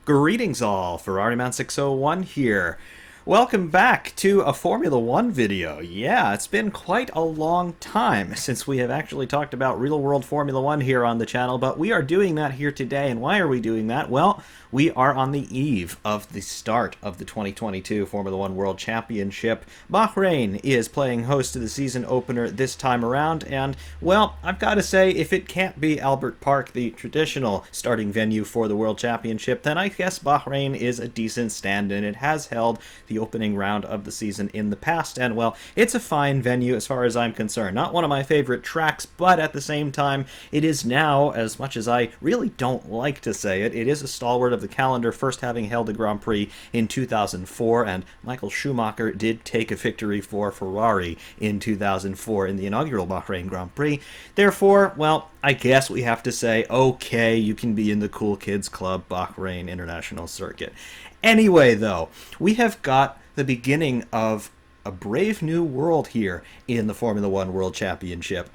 Greetings all, Ferrari Man 601 here. Welcome back to a Formula One video. Yeah, it's been quite a long time since we have actually talked about real-world Formula One here on the channel, but we are doing that here today, and why are we doing that? Well, we are on the eve of the start of the 2022 Formula One World Championship. Bahrain is playing host to the season opener this time around, and, well, I've got to say, if it can't be Albert Park, the traditional starting venue for the World Championship, then I guess Bahrain is a decent stand-in. It has held the opening round of the season in the past, and well, it's a fine venue as far as I'm concerned. Not one of my favorite tracks, but at the same time, it is now, as much as I really don't like to say it, it is a stalwart of the calendar, first having held a Grand Prix in 2004, and Michael Schumacher did take a victory for Ferrari in 2004 in the inaugural Bahrain Grand Prix. Therefore, well, I guess we have to say, okay, you can be in the Cool Kids Club Bahrain International Circuit. Anyway, though, we have got the beginning of a brave new world here in the Formula One World Championship.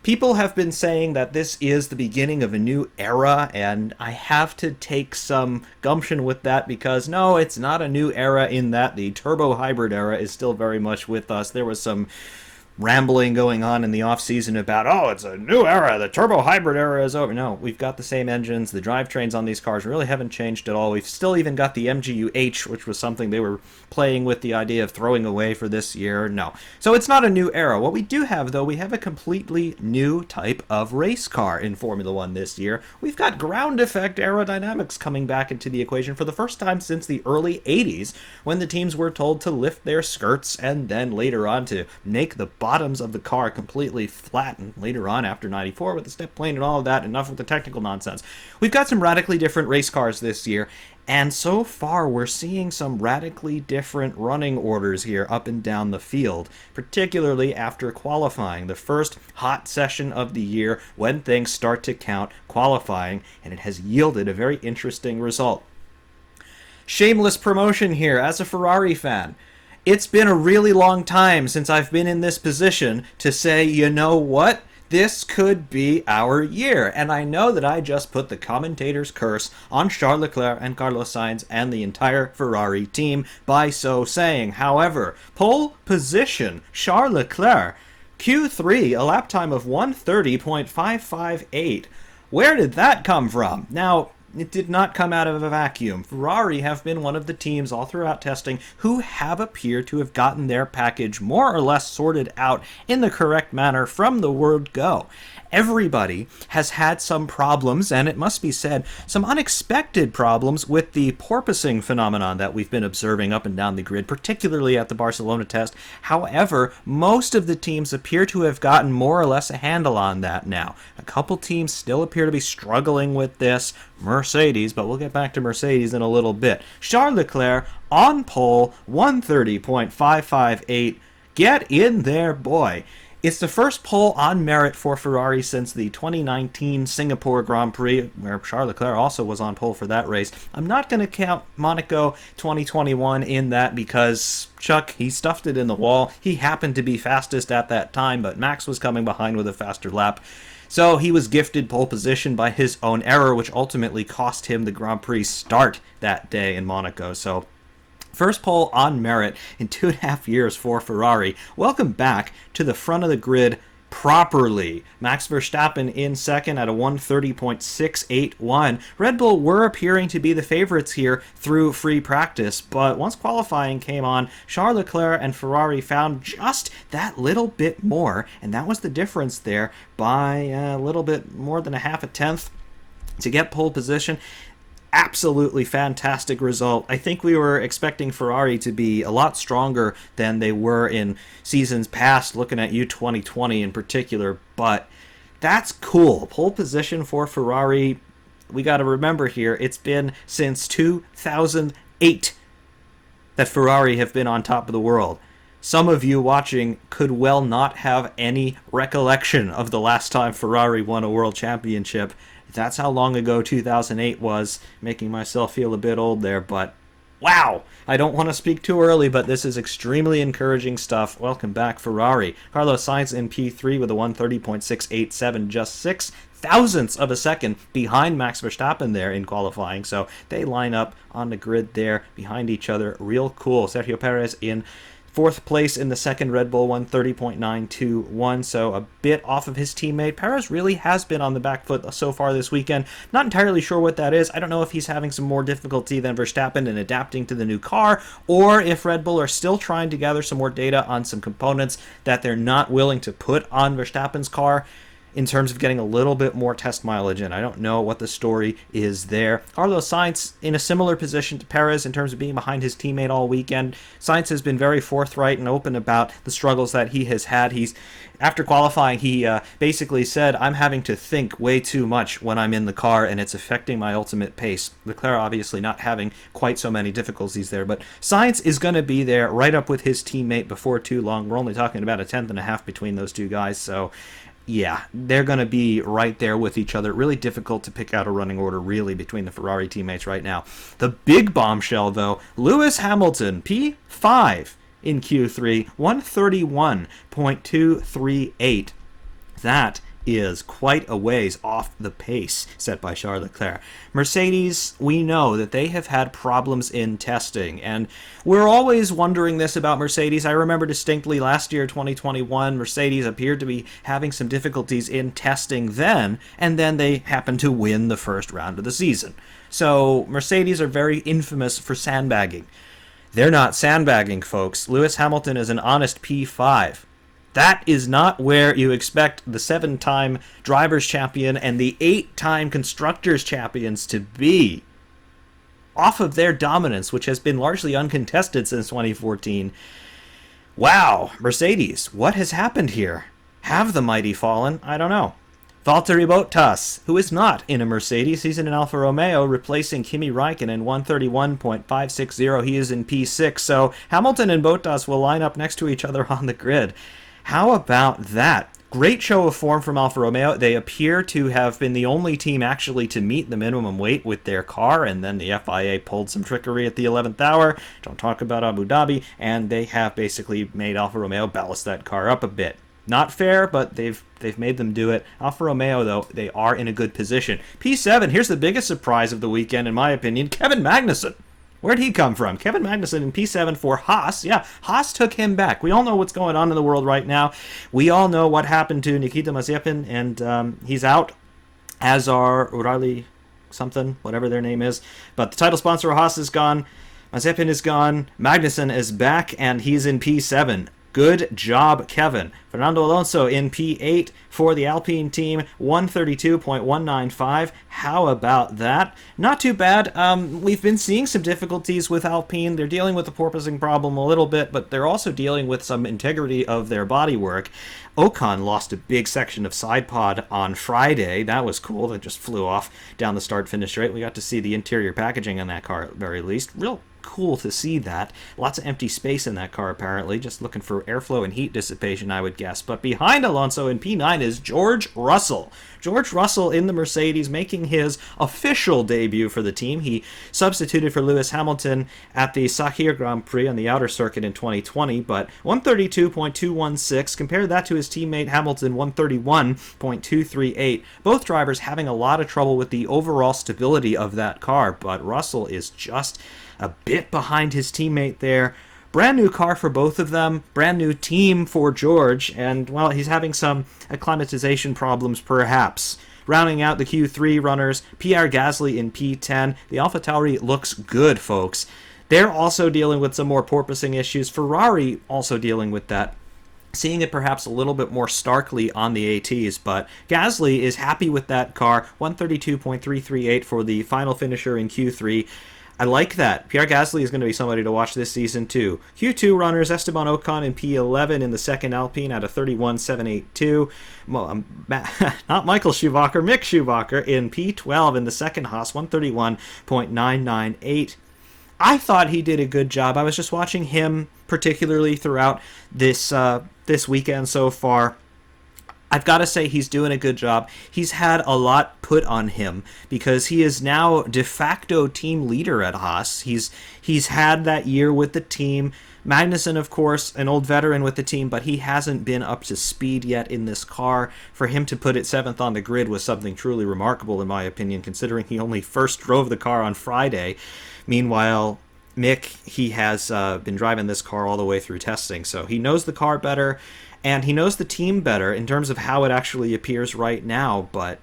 People have been saying that this is the beginning of a new era, and I have to take some gumption with that because, no, it's not a new era in that the turbo hybrid era is still very much with us. There was some rambling going on in the off-season about, oh, it's a new era, the turbo hybrid era is over. No, we've got the same engines, the drivetrains on these cars really haven't changed at all. We've still even got the MGU-H, which was something they were playing with the idea of throwing away for this year. No. So it's not a new era. What we do have, though, we have a completely new type of race car in Formula One this year. We've got ground effect aerodynamics coming back into the equation for the first time since the early 80s, when the teams were told to lift their skirts and then later on to make the bottoms of the car completely flattened later on after 94 with the step plane and all of that. Enough with the technical nonsense. We've got some radically different race cars this year, and so far we're seeing some radically different running orders here up and down the field, particularly after qualifying, the first hot session of the year when things start to count qualifying, and it has yielded a very interesting result. Shameless promotion here as a Ferrari fan. It's been a really long time since I've been in this position to say, you know what? This could be our year. And I know that I just put the commentator's curse on Charles Leclerc and Carlos Sainz and the entire Ferrari team by so saying. However, pole position, Charles Leclerc, Q3, a lap time of 1:30.558. Where did that come from? Now, it did not come out of a vacuum. Ferrari have been one of the teams all throughout testing who have appeared to have gotten their package more or less sorted out in the correct manner from the word go. Everybody has had some problems, and it must be said, some unexpected problems with the porpoising phenomenon that we've been observing up and down the grid, particularly at the Barcelona test. However, most of the teams appear to have gotten more or less a handle on that now. A couple teams still appear to be struggling with this. Mercedes, but we'll get back to Mercedes in a little bit. Charles Leclerc on pole, 1:30.558. Get in there, boy. It's the first pole on merit for Ferrari since the 2019 Singapore Grand Prix, where Charles Leclerc also was on pole for that race. I'm not going to count Monaco 2021 in that because, Chuck, he stuffed it in the wall. He happened to be fastest at that time, but Max was coming behind with a faster lap. So he was gifted pole position by his own error, which ultimately cost him the Grand Prix start that day in Monaco. So first pole on merit in 2.5 years for Ferrari. Welcome back to the front of the grid properly. Max Verstappen in second at a 1:30.681. Red Bull were appearing to be the favorites here through free practice, but once qualifying came on, Charles Leclerc and Ferrari found just that little bit more, and that was the difference there by a little bit more than a half a tenth to get pole position. Absolutely fantastic result. I think we were expecting Ferrari to be a lot stronger than they were in seasons past, looking at U2020 in particular, but that's cool. Pole position for Ferrari, we got to remember here, it's been since 2008 that Ferrari have been on top of the world. Some of you watching could well not have any recollection of the last time Ferrari won a world championship. That's how long ago 2008 was, making myself feel a bit old there, but wow! I don't want to speak too early, but this is extremely encouraging stuff. Welcome back, Ferrari. Carlos Sainz in P3 with a 1:30.687, just 6 thousandths of a second behind Max Verstappen there in qualifying. So they line up on the grid there behind each other. Real cool. Sergio Perez in fourth place in the second Red Bull 130.921, so a bit off of his teammate. Perez really has been on the back foot so far this weekend. Not entirely sure what that is. I don't know if he's having some more difficulty than Verstappen in adapting to the new car, or if Red Bull are still trying to gather some more data on some components that they're not willing to put on Verstappen's car in terms of getting a little bit more test mileage in. I don't know what the story is there. Carlos Sainz in a similar position to Perez in terms of being behind his teammate all weekend. Sainz has been very forthright and open about the struggles that he has had. After qualifying, he basically said, I'm having to think way too much when I'm in the car, and it's affecting my ultimate pace. Leclerc obviously not having quite so many difficulties there, but Sainz is going to be there right up with his teammate before too long. We're only talking about a tenth and a half between those two guys, so yeah, they're going to be right there with each other. Really difficult to pick out a running order, really, between the Ferrari teammates right now. The big bombshell, though, Lewis Hamilton, P5 in Q3, 131.238. That is quite a ways off the pace set by Charles Leclerc. Mercedes, we know that they have had problems in testing, and we're always wondering this about Mercedes. I remember distinctly last year, 2021, Mercedes appeared to be having some difficulties in testing then, and then they happened to win the first round of the season. So Mercedes are very infamous for sandbagging. They're not sandbagging, folks. Lewis Hamilton is an honest P5. That is not where you expect the 7-time Drivers' Champion and the 8-time Constructors' Champions to be. Off of their dominance, which has been largely uncontested since 2014. Wow, Mercedes, what has happened here? Have the mighty fallen? I don't know. Valtteri Bottas, who is not in a Mercedes, he's in an Alfa Romeo, replacing Kimi Räikkönen, 131.560. He is in P6, so Hamilton and Bottas will line up next to each other on the grid. How about that? Great show of form from Alfa Romeo. They appear to have been the only team actually to meet the minimum weight with their car, and then the FIA pulled some trickery at the 11th hour. Don't talk about Abu Dhabi, and they have basically made Alfa Romeo ballast that car up a bit. Not fair, but they've made them do it. Alfa Romeo, though, they are in a good position. P7, here's the biggest surprise of the weekend, in my opinion, Kevin Magnussen. Where'd he come from? Kevin Magnussen in P7 for Haas. Yeah, Haas took him back. We all know what's going on in the world right now. We all know what happened to Nikita Mazepin, and he's out, as are O'Reilly something, whatever their name is. But the title sponsor of Haas is gone. Mazepin is gone. Magnussen is back, and he's in P7. Good job, Kevin. Fernando Alonso in P8 for the Alpine team, 132.195. How about that? Not too bad. We've been seeing some difficulties with Alpine. They're dealing with the porpoising problem a little bit, but they're also dealing with some integrity of their bodywork. Ocon lost a big section of side pod on Friday. That was cool. That just flew off down the start-finish straight. We got to see the interior packaging on that car at the very least. Real cool to see that. Lots of empty space in that car, apparently. Just looking for airflow and heat dissipation, I would guess. But behind Alonso in P9 is George Russell. George Russell in the Mercedes, making his official debut for the team. He substituted for Lewis Hamilton at the Sakir Grand Prix on the outer circuit in 2020, but 132.216. Compare that to his teammate Hamilton, 131.238. Both drivers having a lot of trouble with the overall stability of that car, but Russell is just a bit behind his teammate there. Brand new car for both of them, brand new team for George, and, well, he's having some acclimatization problems perhaps. Rounding out the Q3 runners, Pierre Gasly in P10. The AlphaTauri looks good, folks. They're also dealing with some more porpoising issues. Ferrari also dealing with that. Seeing it perhaps a little bit more starkly on the ATs, but Gasly is happy with that car. 132.338 for the final finisher in Q3. I like that. Pierre Gasly is going to be somebody to watch this season, too. Q2 runners, Esteban Ocon in P11 in the second Alpine at a 31.782. Not Michael Schumacher, Mick Schumacher in P12 in the second Haas, 131.998. I thought he did a good job. I was just watching him particularly throughout this weekend so far. I've got to say he's doing a good job. He's had a lot put on him because he is now de facto team leader at Haas. He's had that year with the team. Magnussen, of course, an old veteran with the team, but he hasn't been up to speed yet in this car. For him to put it 7th on the grid was something truly remarkable, in my opinion, considering he only first drove the car on Friday. Meanwhile, Mick, he has been driving this car all the way through testing, so he knows the car better, and he knows the team better in terms of how it actually appears right now, but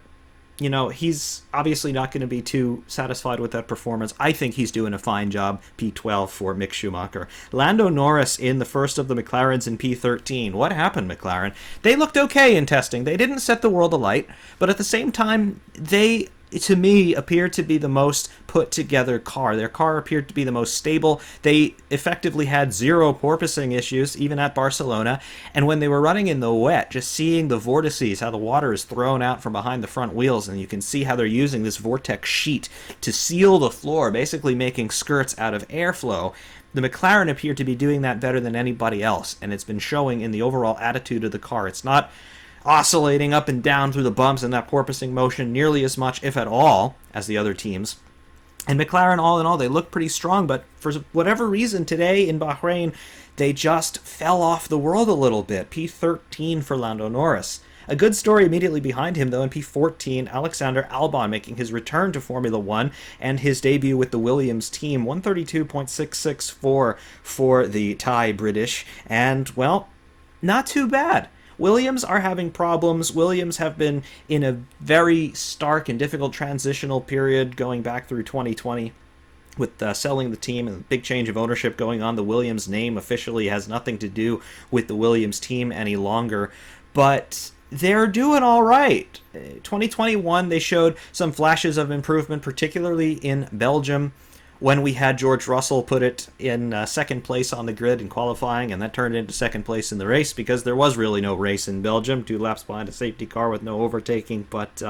you know, he's obviously not going to be too satisfied with that performance. I think he's doing a fine job, P12 for Mick Schumacher. Lando Norris in the first of the McLarens in P13. What happened, McLaren? They looked okay in testing. They didn't set the world alight, but at the same time, they, to me, appeared to be the most put-together car. Their car appeared to be the most stable. They effectively had zero porpoising issues, even at Barcelona. And when they were running in the wet, just seeing the vortices, how the water is thrown out from behind the front wheels, and you can see how they're using this vortex sheet to seal the floor, basically making skirts out of airflow. The McLaren appeared to be doing that better than anybody else, and it's been showing in the overall attitude of the car. It's not oscillating up and down through the bumps and that porpoising motion nearly as much, if at all, as the other teams. And McLaren, all in all, they look pretty strong, but for whatever reason today in Bahrain, they just fell off the world a little bit. P13 for Lando Norris. A good story immediately behind him, though, in P14, Alexander Albon making his return to Formula 1 and his debut with the Williams team. 132.664 for the Thai British, and, well, not too bad. Williams are having problems. Williams have been in a very stark and difficult transitional period going back through 2020 with selling the team and the big change of ownership going on. The Williams name officially has nothing to do with the Williams team any longer, but they're doing all right. 2021, they showed some flashes of improvement, particularly in Belgium, when we had George Russell put it in second place on the grid in qualifying, and that turned into second place in the race because there was really no race in Belgium, 2 laps behind a safety car with no overtaking. But,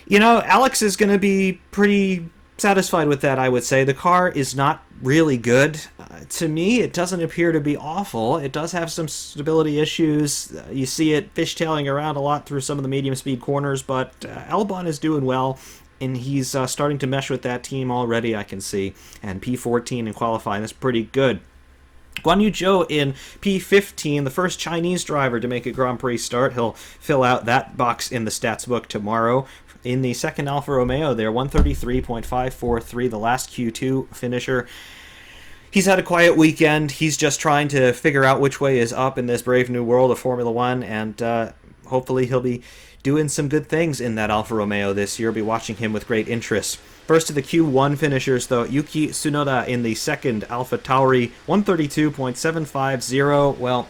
you know, Alex is going to be pretty satisfied with that, I would say. The car is not really good. To me, it doesn't appear to be awful. It does have some stability issues. You see it fishtailing around a lot through some of the medium speed corners, but Albon is doing well. And he's starting to mesh with that team already, I can see. And P14 in qualifying, that's pretty good. Guan Yu Zhou in P15, the first Chinese driver to make a Grand Prix start. He'll fill out that box in the stats book tomorrow. In the second Alfa Romeo there, 133.543, the last Q2 finisher. He's had a quiet weekend. He's just trying to figure out which way is up in this brave new world of Formula One, and hopefully he'll be doing some good things in that Alfa Romeo this year. Be watching him with great interest. First of the Q1 finishers, though, Yuki Tsunoda in the second Alfa Tauri, 132.750. Well,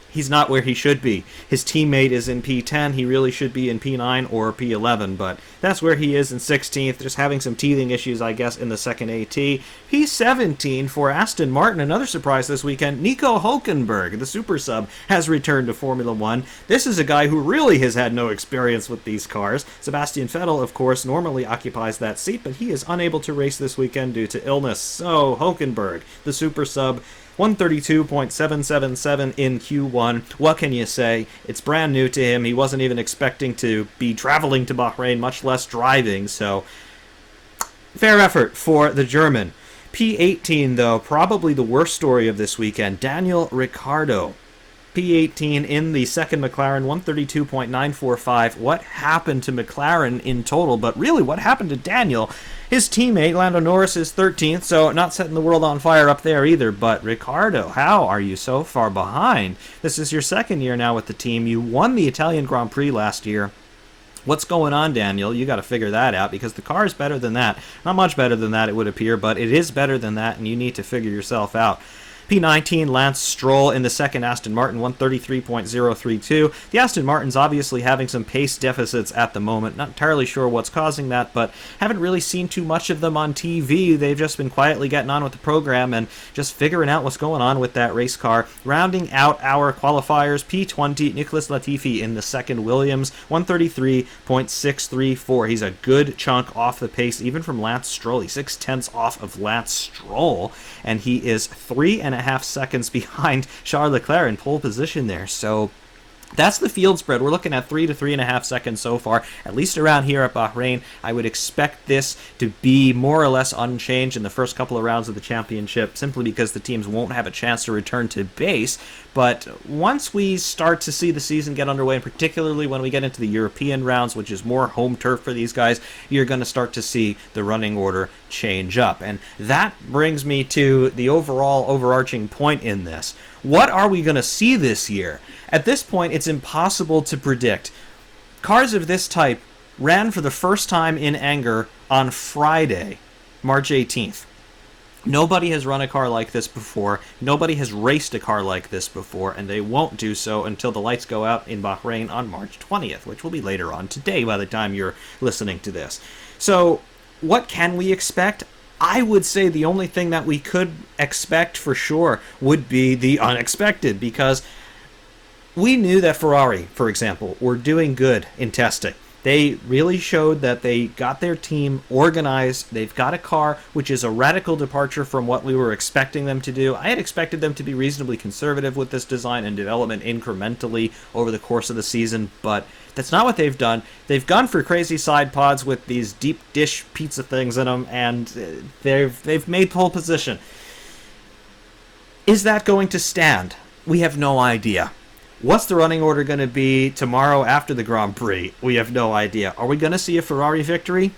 he's not where he should be. His teammate is in P10. He really should be in P9 or P11, but that's where he is in 16th, just having some teething issues, I guess, in the second AT. P17 for Aston Martin. Another surprise this weekend. Nico Hülkenberg, the super sub, has returned to Formula 1. This is a guy who really has had no experience with these cars. Sebastian Vettel, of course, normally occupies that seat, but he is unable to race this weekend due to illness. So, Hülkenberg, the super sub, 132.777 in Q1. What can you say? It's brand new to him. He wasn't even expecting to be traveling to Bahrain, much less driving, so fair effort for the German. P18, though, probably the worst story of this weekend. Daniel Ricciardo. P18 in the second McLaren, 132.945. What happened to McLaren in total? But really, what happened to Daniel? His teammate, Lando Norris, is 13th, so not setting the world on fire up there either. But Ricciardo, how are you so far behind? This is your second year now with the team. You won the Italian Grand Prix last year. What's going on, Daniel? You got to figure that out, because the car is better than that. Not much better than that, it would appear, but it is better than that, and you need to figure yourself out. P19, Lance Stroll in the second Aston Martin, 133.032. The Aston Martin's obviously having some pace deficits at the moment. Not entirely sure what's causing that, but haven't really seen too much of them on TV. They've just been quietly getting on with the program and just figuring out what's going on with that race car. Rounding out our qualifiers, P20, Nicholas Latifi in the second Williams, 133.634. He's a good chunk off the pace, even from Lance Stroll. He's 0.6 off of Lance Stroll, and he is 3.5 seconds behind Charles Leclerc in pole position there. So That's the field spread. We're looking at 3 to 3.5 seconds so far, at least around here at Bahrain. I would expect this to be more or less unchanged in the first couple of rounds of the championship, simply because the teams won't have a chance to return to base. But once we start to see the season get underway, and particularly when we get into the European rounds, which is more home turf for these guys, you're going to start to see the running order change up. And that brings me to the overall overarching point in this. What are we going to see this year? At this point, it's impossible to predict. Cars of this type ran for the first time in anger on Friday, March 18th. Nobody has run a car like this before. Nobody has raced a car like this before, and they won't do so until the lights go out in Bahrain on March 20th, which will be later on today by the time you're listening to this. So, what can we expect? I would say the only thing that we could expect for sure would be the unexpected, because we knew that Ferrari, for example, were doing good in testing. They really showed that they got their team organized. They've got a car which is a radical departure from what we were expecting them to do. I had expected them to be reasonably conservative with this design and development incrementally over the course of the season, but that's not what they've done. They've gone for crazy side pods with these deep dish pizza things in them, and they've made pole position. Is that going to stand? We have no idea. What's the running order going to be tomorrow after the Grand Prix? We have no idea. Are we going to see a Ferrari victory?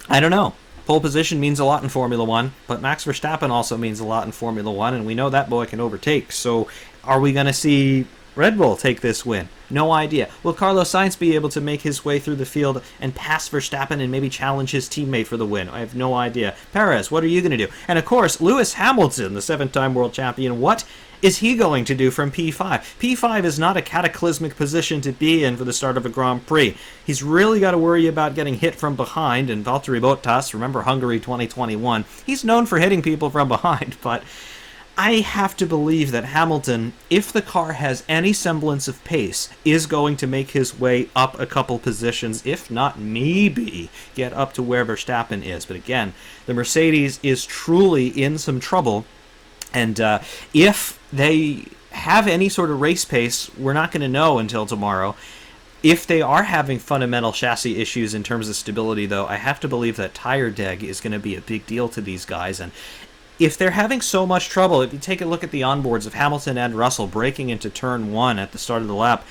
I don't know. Pole position means a lot in Formula 1, but Max Verstappen also means a lot in Formula 1, and we know that boy can overtake. So are we going to see Red Bull take this win? No idea. Will Carlos Sainz be able to make his way through the field and pass Verstappen and maybe challenge his teammate for the win? I have no idea. Perez, what are you going to do? And of course, Lewis Hamilton, the 7-time world champion, what is he going to do from P5? P5 is not a cataclysmic position to be in for the start of a Grand Prix. He's really got to worry about getting hit from behind, and Valtteri Bottas, remember Hungary 2021, he's known for hitting people from behind, but I have to believe that Hamilton, if the car has any semblance of pace, is going to make his way up a couple positions, if not maybe get up to where Verstappen is. But again, the Mercedes is truly in some trouble, and if they have any sort of race pace, we're not going to know until tomorrow. If they are having fundamental chassis issues in terms of stability, though, I have to believe that tire deg is going to be a big deal to these guys. And if they're having so much trouble, if you take a look at the onboards of Hamilton and Russell breaking into turn 1 at the start of the lap,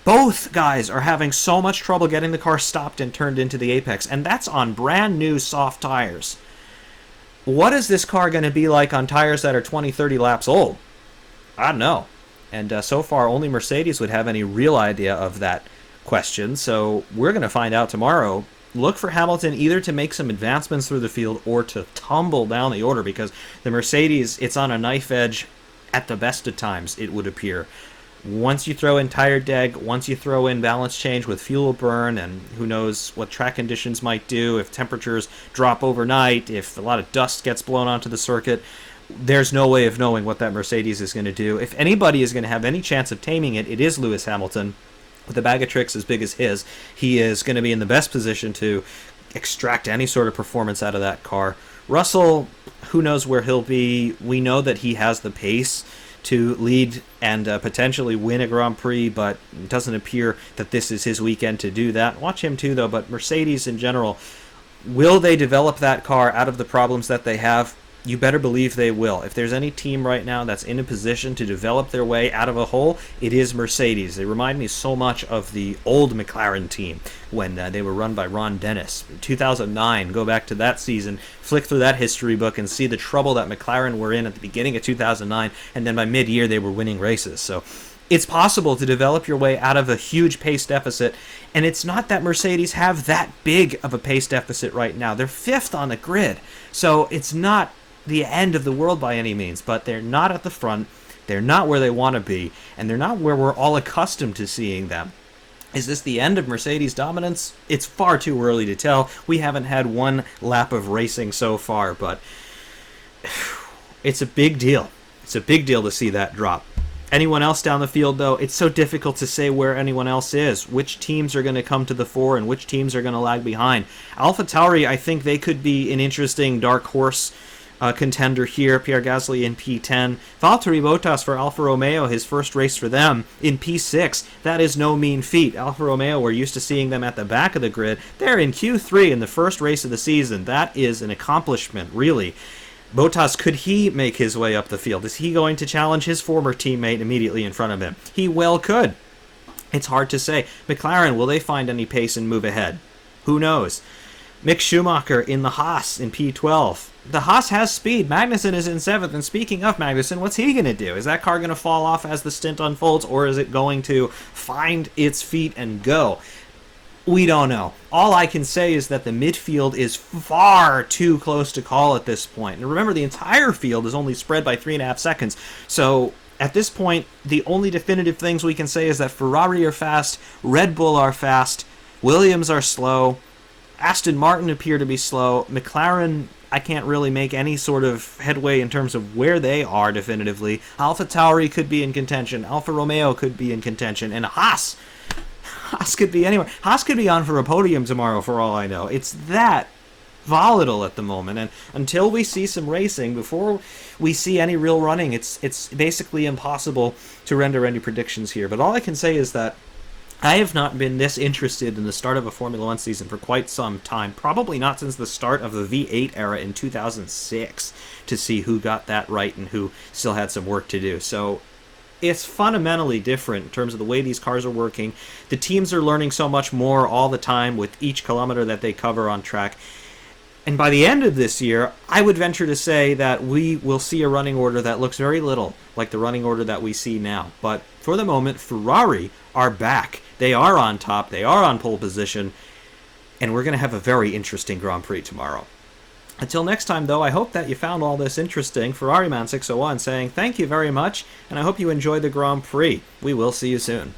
both guys are having so much trouble getting the car stopped and turned into the apex, and that's on brand new soft tires. What is this car going to be like on tires that are 20, 30 laps old? I don't know. And so far, only Mercedes would have any real idea of that question, so we're going to find out tomorrow. Look for Hamilton either to make some advancements through the field or to tumble down the order, because the Mercedes, it's on a knife edge at the best of times, it would appear. Once you throw in tire deg, once you throw in balance change with fuel burn, and who knows what track conditions might do, if temperatures drop overnight, if a lot of dust gets blown onto the circuit, there's no way of knowing what that Mercedes is going to do. If anybody is going to have any chance of taming it, it is Lewis Hamilton. With a bag of tricks as big as his, he is going to be in the best position to extract any sort of performance out of that car. Russell, who knows where he'll be. We know that he has the pace to lead and potentially win a Grand Prix, but it doesn't appear that this is his weekend to do that. Watch him too, though, but Mercedes in general, will they develop that car out of the problems that they have? You better believe they will. If there's any team right now that's in a position to develop their way out of a hole, it is Mercedes. They remind me so much of the old McLaren team when they were run by Ron Dennis. 2009, go back to that season, flick through that history book and see the trouble that McLaren were in at the beginning of 2009, and then by mid-year they were winning races. So it's possible to develop your way out of a huge pace deficit, and it's not that Mercedes have that big of a pace deficit right now. They're 5th on the grid, so it's not the end of the world by any means, but they're not at the front, they're not where they want to be, and they're not where we're all accustomed to seeing them. Is this the end of Mercedes dominance? It's far too early to tell. We haven't had one lap of racing so far, but it's a big deal. It's a big deal to see that drop. Anyone else down the field, though, it's so difficult to say where anyone else is. Which teams are going to come to the fore and which teams are going to lag behind. AlphaTauri, I think they could be an interesting dark horse contender here. Pierre Gasly in P10. Valtteri Bottas for Alfa Romeo, his first race for them in P6. That is no mean feat. Alfa Romeo, we're used to seeing them at the back of the grid. They're in Q3 in the first race of the season. That is an accomplishment, really. Bottas, could he make his way up the field? Is he going to challenge his former teammate immediately in front of him? He well could. It's hard to say. McLaren, will they find any pace and move ahead? Who knows? Mick Schumacher in the Haas in P12. The Haas has speed. Magnussen is in 7th. And speaking of Magnussen, what's he going to do? Is that car going to fall off as the stint unfolds, or is it going to find its feet and go? We don't know. All I can say is that the midfield is far too close to call at this point. And remember, the entire field is only spread by 3.5 seconds. So at this point, the only definitive things we can say is that Ferrari are fast, Red Bull are fast, Williams are slow, Aston Martin appear to be slow, McLaren, I can't really make any sort of headway in terms of where they are definitively. AlphaTauri could be in contention, Alfa Romeo could be in contention, and Haas could be anywhere. Haas could be on for a podium tomorrow for all I know. It's that volatile at the moment, and until we see some racing, before we see any real running, it's basically impossible to render any predictions here. But all I can say is that I have not been this interested in the start of a Formula 1 season for quite some time, probably not since the start of the V8 era in 2006, to see who got that right and who still had some work to do. So it's fundamentally different in terms of the way these cars are working. The teams are learning so much more all the time with each kilometer that they cover on track. And by the end of this year, I would venture to say that we will see a running order that looks very little like the running order that we see now. But for the moment, Ferrari are back. They are on top. They are on pole position. And we're going to have a very interesting Grand Prix tomorrow. Until next time, though, I hope that you found all this interesting. Ferrari Man 601 saying thank you very much, and I hope you enjoy the Grand Prix. We will see you soon.